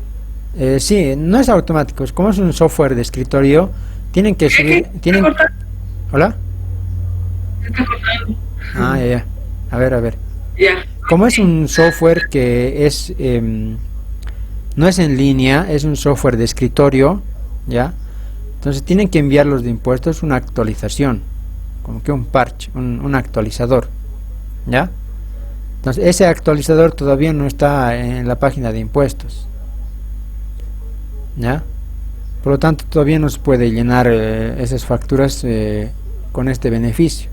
Sí, no es automático, como es un software de escritorio, tienen que subir... ¿Hola? Ya. A ver. Ya. Como es un software que es... no es en línea, es un software de escritorio, ¿ya? Entonces tienen que enviar los de impuestos una actualización, como que un parche, un actualizador, ¿ya? Entonces ese actualizador todavía no está en la página de impuestos, ¿ya? Por lo tanto todavía no se puede llenar esas facturas con este beneficio.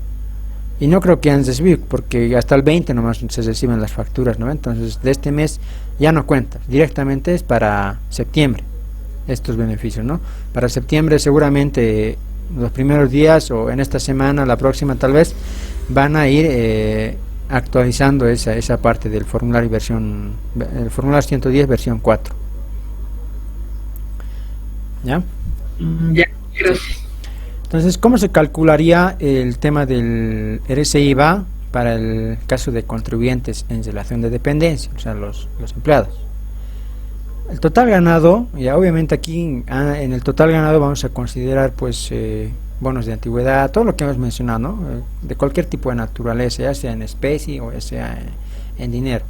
Y no creo que han recibido, porque hasta el 20 nomás se reciben las facturas, ¿no? Entonces de este mes ya no cuenta, directamente es para septiembre estos beneficios, ¿no? Para septiembre seguramente los primeros días o en esta semana, la próxima tal vez, van a ir actualizando esa parte del formulario el formulario 110 versión 4. ¿Ya? Ya, gracias. Entonces, ¿cómo se calcularía el tema del RCIVA para el caso de contribuyentes en relación de dependencia, o sea, los empleados. El total ganado, ya obviamente aquí en el total ganado vamos a considerar pues bonos de antigüedad, todo lo que hemos mencionado, ¿no? De cualquier tipo de naturaleza, ya sea en especie o ya sea en dinero.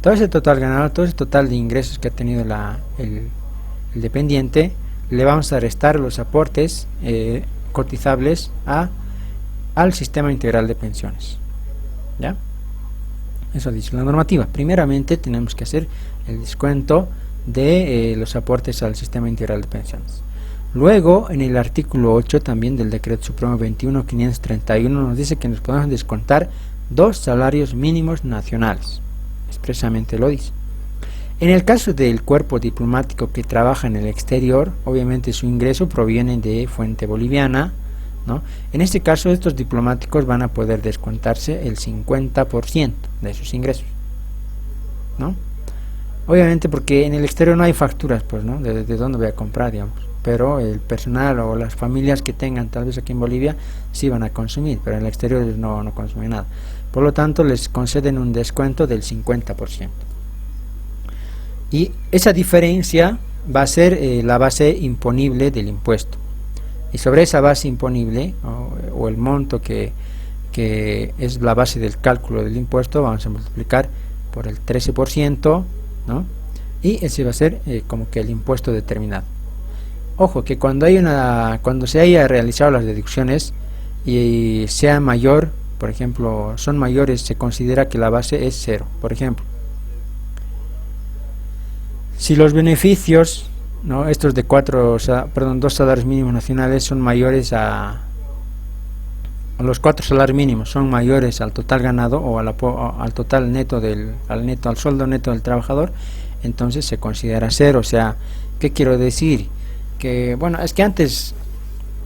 Todo ese total ganado, todo ese total de ingresos que ha tenido el dependiente, le vamos a restar los aportes cotizables al sistema integral de pensiones. ¿Ya? Eso dice la normativa. Primeramente tenemos que hacer el descuento de los aportes al sistema integral de pensiones. Luego, en el artículo 8 también del Decreto Supremo 21.531 nos dice que nos podemos descontar 2 salarios mínimos nacionales. Expresamente lo dice. En el caso del cuerpo diplomático que trabaja en el exterior, obviamente su ingreso proviene de fuente boliviana, ¿no? En este caso, estos diplomáticos van a poder descontarse el 50% de sus ingresos, ¿no? Obviamente porque en el exterior no hay facturas, pues, ¿no? ¿De dónde voy a comprar, digamos? Pero el personal o las familias que tengan, tal vez aquí en Bolivia, sí van a consumir, pero en el exterior no consumen nada. Por lo tanto, les conceden un descuento del 50%. Y esa diferencia va a ser la base imponible del impuesto. Y sobre esa base imponible, o el monto que es la base del cálculo del impuesto, vamos a multiplicar por el 13%, ¿no? Y ese va a ser como que el impuesto determinado. Ojo, que cuando se haya realizado las deducciones y sea mayor, por ejemplo, son mayores, se considera que la base es 0. Por ejemplo, si los beneficios, ¿no? Estos de 2 salarios mínimos nacionales son mayores los 4 salarios mínimos son mayores al total ganado o al total neto al sueldo neto del trabajador, entonces se considera 0. O sea, ¿qué quiero decir? Que bueno, es que antes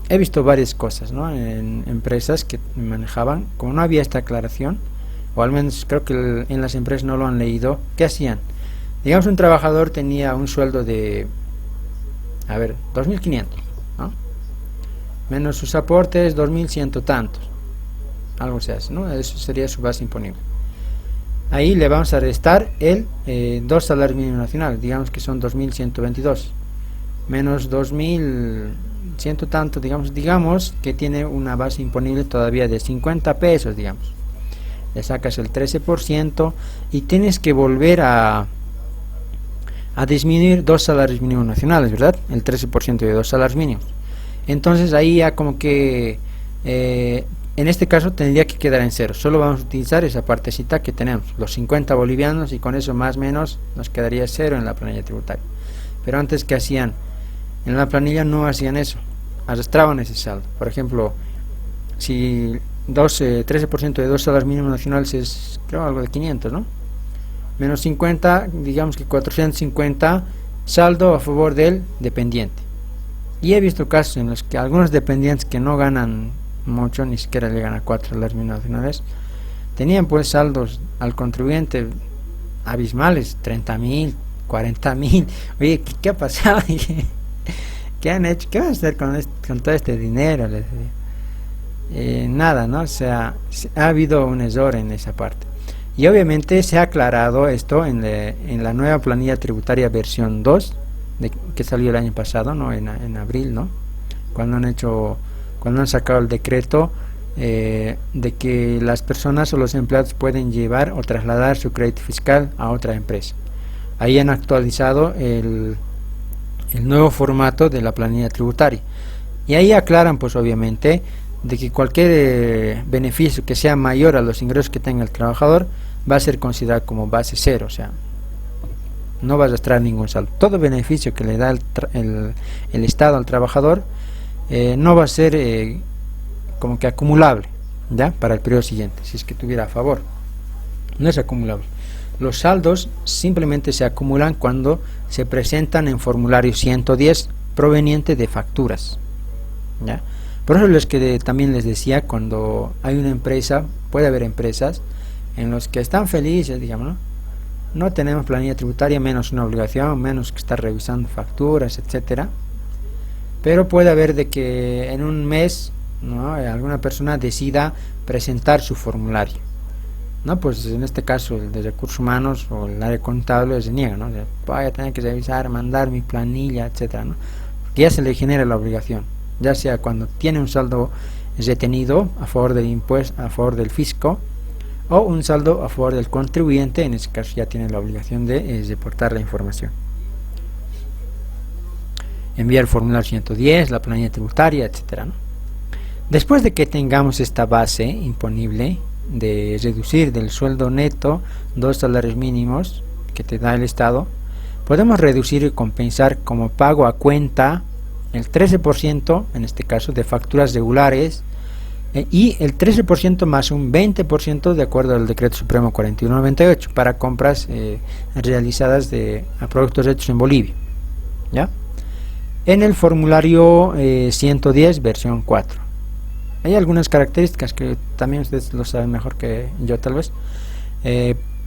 he visto varias cosas, ¿no? En empresas que manejaban, como no había esta aclaración, o al menos creo que en las empresas no lo han leído, ¿qué hacían? Digamos, un trabajador tenía un sueldo de 2.500, ¿no? Menos sus aportes, 2.100 tantos, algo se hace, ¿no? Eso sería su base imponible. Ahí le vamos a restar el 2 salarios mínimos nacionales, digamos que son 2.122, menos 2.100 tanto, digamos que tiene una base imponible todavía de 50 pesos, digamos. Le sacas el 13% y tienes que volver a disminuir 2 salarios mínimos nacionales, ¿verdad? El 13% de 2 salarios mínimos. Entonces ahí ya como que en este caso tendría que quedar en 0. Solo vamos a utilizar esa partecita que tenemos, los 50 bolivianos, y con eso más o menos nos quedaría 0 en la planilla tributaria. Pero antes, ¿qué hacían? En la planilla no hacían eso, arrastraban ese saldo. Por ejemplo, si 13% de 2 salarios mínimos nacionales es, creo, algo de 500, ¿no? Menos 50, digamos que 450, saldo a favor del dependiente. Y he visto casos en los que algunos dependientes que no ganan mucho, ni siquiera llegan a 4 salarios mínimos nacionales, tenían pues saldos al contribuyente abismales, 30.000, 40.000. Oye, ¿qué ha pasado? ¿Qué han hecho? ¿Qué van a hacer con todo este dinero? Nada, ¿no? O sea, ha habido un error en esa parte. Y obviamente se ha aclarado esto en la nueva planilla tributaria versión 2, que salió el año pasado, ¿no? En abril, ¿no? Cuando han sacado el decreto de que las personas o los empleados pueden llevar o trasladar su crédito fiscal a otra empresa. Ahí han actualizado el nuevo formato de la planilla tributaria. Y ahí aclaran, pues obviamente, de que cualquier beneficio que sea mayor a los ingresos que tenga el trabajador va a ser considerado como base 0, o sea, no va a arrastrar ningún saldo. Todo beneficio que le da el Estado al trabajador no va a ser como que acumulable, ¿ya? Para el periodo siguiente, si es que tuviera a favor. No es acumulable. Los saldos simplemente se acumulan cuando se presentan en formulario 110 proveniente de facturas, ¿ya? Por eso es que también les decía, cuando hay una empresa, puede haber empresas en los que están felices, digamos, no tenemos planilla tributaria, menos una obligación, menos que estar revisando facturas, etcétera. Pero puede haber de que en un mes ¿no? Alguna persona decida presentar su formulario, ¿no? Pues en este caso el de recursos humanos o el área contable se niega, ¿no? Voy a tener que revisar, mandar mi planilla, etcétera, ¿no? Porque ya se le genera la obligación, ya sea cuando tiene un saldo retenido a favor del impuesto, a favor del fisco, o un saldo a favor del contribuyente. En ese caso ya tiene la obligación de reportar la información, enviar el formulario 110, la planilla tributaria, etcétera, ¿no? Después de que tengamos esta base imponible de reducir del sueldo neto 2 salarios mínimos que te da el Estado, podemos reducir y compensar como pago a cuenta el 13%, en este caso, de facturas regulares, y el 13% más un 20% de acuerdo al Decreto Supremo 4198 para compras realizadas a productos hechos en Bolivia, ¿ya? En el formulario 110 versión 4 hay algunas características que también ustedes lo saben mejor que yo tal vez.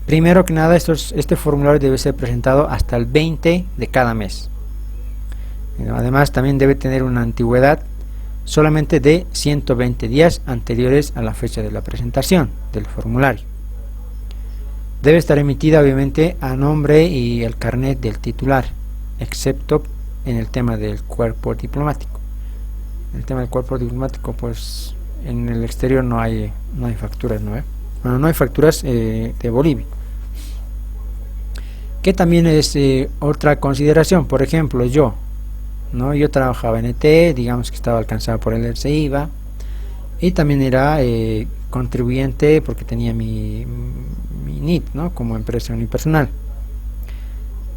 Primero que nada, este formulario debe ser presentado hasta el 20 de cada mes. Además también debe tener una antigüedad solamente de 120 días anteriores a la fecha de la presentación del formulario. Debe estar emitida obviamente a nombre y el carnet del titular, excepto en el tema del cuerpo diplomático. En el tema del cuerpo diplomático, pues en el exterior no hay facturas, ¿no? Bueno, no hay facturas de Bolivia. Que también es otra consideración. Por ejemplo, yo trabajaba en ET, digamos que estaba alcanzado por el IVA, y también era contribuyente porque tenía mi NIT, ¿no? Como empresa unipersonal.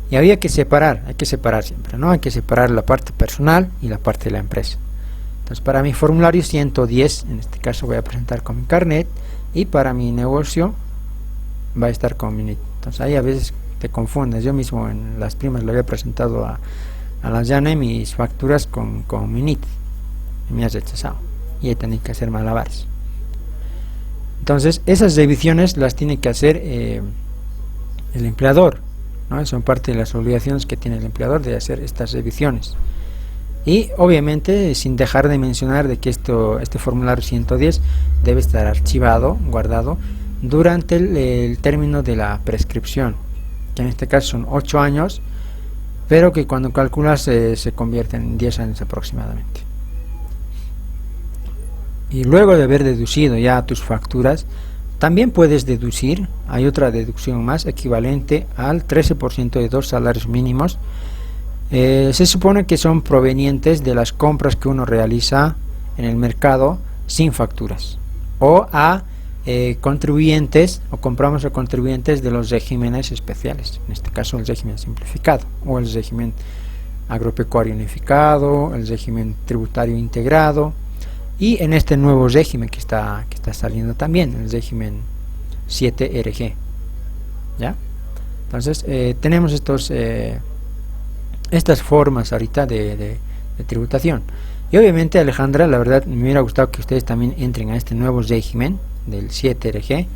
Y hay que separar siempre, ¿no? Hay que separar la parte personal y la parte de la empresa. Entonces, para mi formulario 110, en este caso voy a presentar con mi carnet, y para mi negocio va a estar con mi NIT. Entonces ahí a veces te confundes. Yo mismo en las primas le había presentado a la Llane mis facturas con mi NIT y me has rechazado, y he tenido que hacer malabares. Entonces esas revisiones las tiene que hacer el empleador, ¿no? Son parte de las obligaciones que tiene el empleador de hacer estas revisiones. Y obviamente sin dejar de mencionar de que este formulario 110 debe estar archivado, guardado durante el término de la prescripción, que en este caso son 8 años, pero que cuando calculas se convierten en 10 años aproximadamente. Y luego de haber deducido ya tus facturas, también puedes deducir, hay otra deducción más equivalente al 13% de 2 salarios mínimos. Se supone que son provenientes de las compras que uno realiza en el mercado sin facturas, o a contribuyentes, o compramos a contribuyentes de los regímenes especiales, en este caso el régimen simplificado, o el régimen agropecuario unificado, el régimen tributario integrado, y en este nuevo régimen que está saliendo también, el régimen 7RG, ¿ya? Entonces tenemos estas formas ahorita de tributación. Y obviamente, Alejandra, la verdad me hubiera gustado que ustedes también entren a este nuevo régimen del 7RG,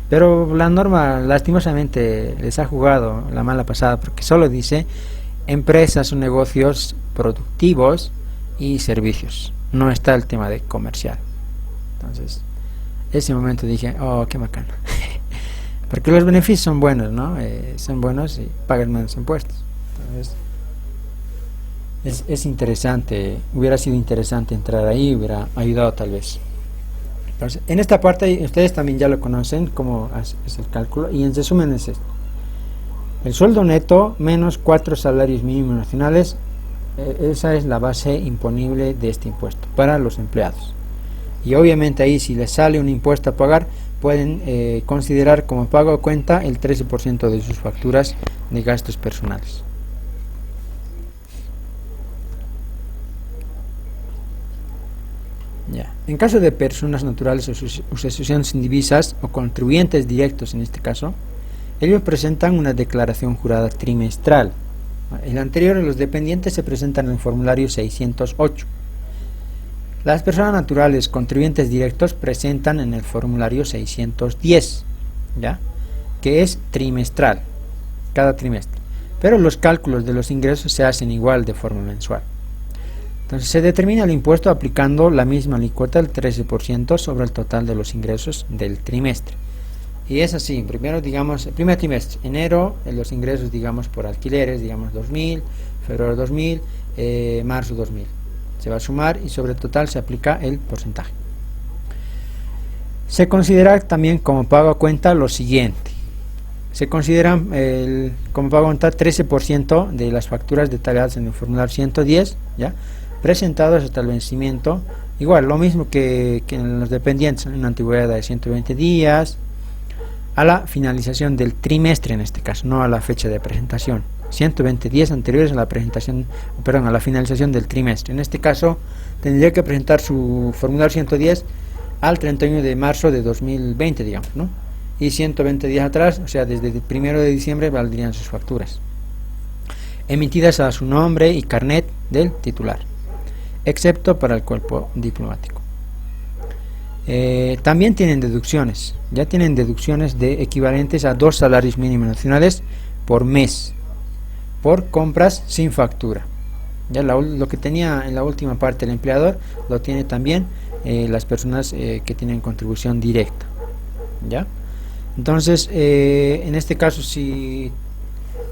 pero la norma lastimosamente les ha jugado la mala pasada, porque solo dice empresas o negocios productivos y servicios, no está el tema de comercial. Entonces ese momento dije, oh, qué bacano porque los beneficios son buenos, ¿no? Son buenos y pagan menos impuestos. Entonces es interesante, hubiera sido interesante entrar ahí, hubiera ayudado tal vez. Entonces, en esta parte ustedes también ya lo conocen, cómo es el cálculo, y en resumen es esto: el sueldo neto menos 4 salarios mínimos nacionales, esa es la base imponible de este impuesto para los empleados. Y obviamente ahí, si les sale un impuesto a pagar, pueden considerar como pago a cuenta el 13% de sus facturas de gastos personales. Ya. En caso de personas naturales o asociaciones indivisas o contribuyentes directos, en este caso, ellos presentan una declaración jurada trimestral. El anterior, los dependientes, se presentan en el formulario 608. Las personas naturales contribuyentes directos presentan en el formulario 610, ¿ya? Que es trimestral, cada trimestre. Pero los cálculos de los ingresos se hacen igual de forma mensual. Entonces se determina el impuesto aplicando la misma alícuota del 13% sobre el total de los ingresos del trimestre. Y es así, primero digamos, el primer trimestre, enero, los ingresos digamos por alquileres, digamos 2.000, febrero 2.000, marzo 2.000. Se va a sumar y sobre el total se aplica el porcentaje. Se considera también como pago a cuenta lo siguiente. Se considera como pago a cuenta 13% de las facturas detalladas en el formulario 110, ¿ya? Presentados hasta el vencimiento, igual, lo mismo que en los dependientes, una antigüedad de 120 días, a la finalización del trimestre en este caso, no a la fecha de presentación. 120 días anteriores a la presentación, perdón, a la finalización del trimestre. En este caso, tendría que presentar su formulario 110 al 31 de marzo de 2020, digamos, ¿no? Y 120 días atrás, o sea, desde el 1 de diciembre valdrían sus facturas, emitidas a su nombre y carnet del titular, excepto para el cuerpo diplomático. También tienen deducciones, ya tienen deducciones de equivalentes a 2 salarios mínimos nacionales por mes, por compras sin factura. Ya lo que tenía en la última parte el empleador, lo tiene también las personas que tienen contribución directa, ¿ya? Entonces, en este caso, si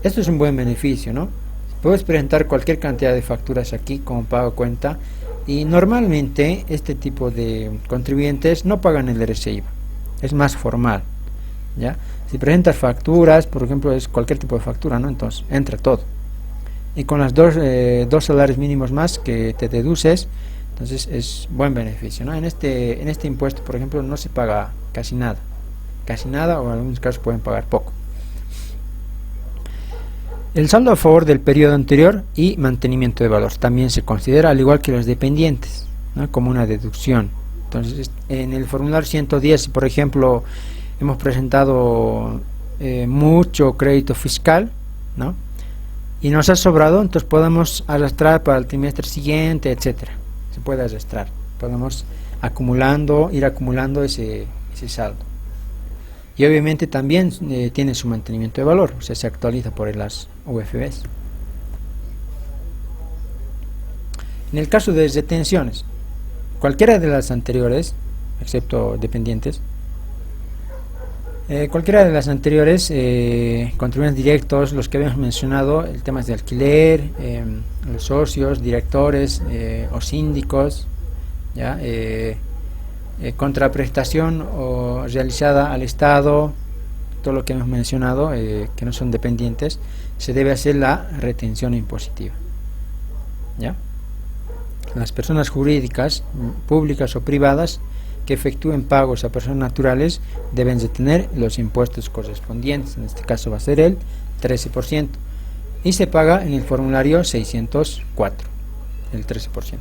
esto es un buen beneficio, ¿no? Puedes presentar cualquier cantidad de facturas aquí como pago a cuenta, y normalmente este tipo de contribuyentes no pagan el RCI, es más formal, ¿ya? Si presentas facturas, por ejemplo, es cualquier tipo de factura, ¿no? Entonces entra todo, y con las dos salarios mínimos más que te deduces, entonces es buen beneficio, ¿no? En este impuesto, por ejemplo, no se paga casi nada, o en algunos casos pueden pagar poco. El saldo a favor del periodo anterior y mantenimiento de valor también se considera, al igual que los dependientes, ¿no? Como una deducción. Entonces, en el formulario 110, por ejemplo, hemos presentado mucho crédito fiscal, ¿no? Y nos ha sobrado, entonces podemos arrastrar para el trimestre siguiente, etcétera. Se puede arrastrar, podemos ir acumulando ese saldo. Y obviamente también tiene su mantenimiento de valor, o sea, se actualiza por las UFBs. En el caso de retenciones, cualquiera de las anteriores, excepto dependientes, cualquiera de las anteriores contribuyentes directos, los que habíamos mencionado, el tema de alquiler, los socios, directores o síndicos, ¿ya? Contraprestación o realizada al Estado, todo lo que hemos mencionado, que no son dependientes, se debe hacer la retención impositiva, ¿ya? Las personas jurídicas, públicas o privadas, que efectúen pagos a personas naturales deben de tener los impuestos correspondientes. En este caso va a ser el 13%, y se paga en el formulario 604 el 13%.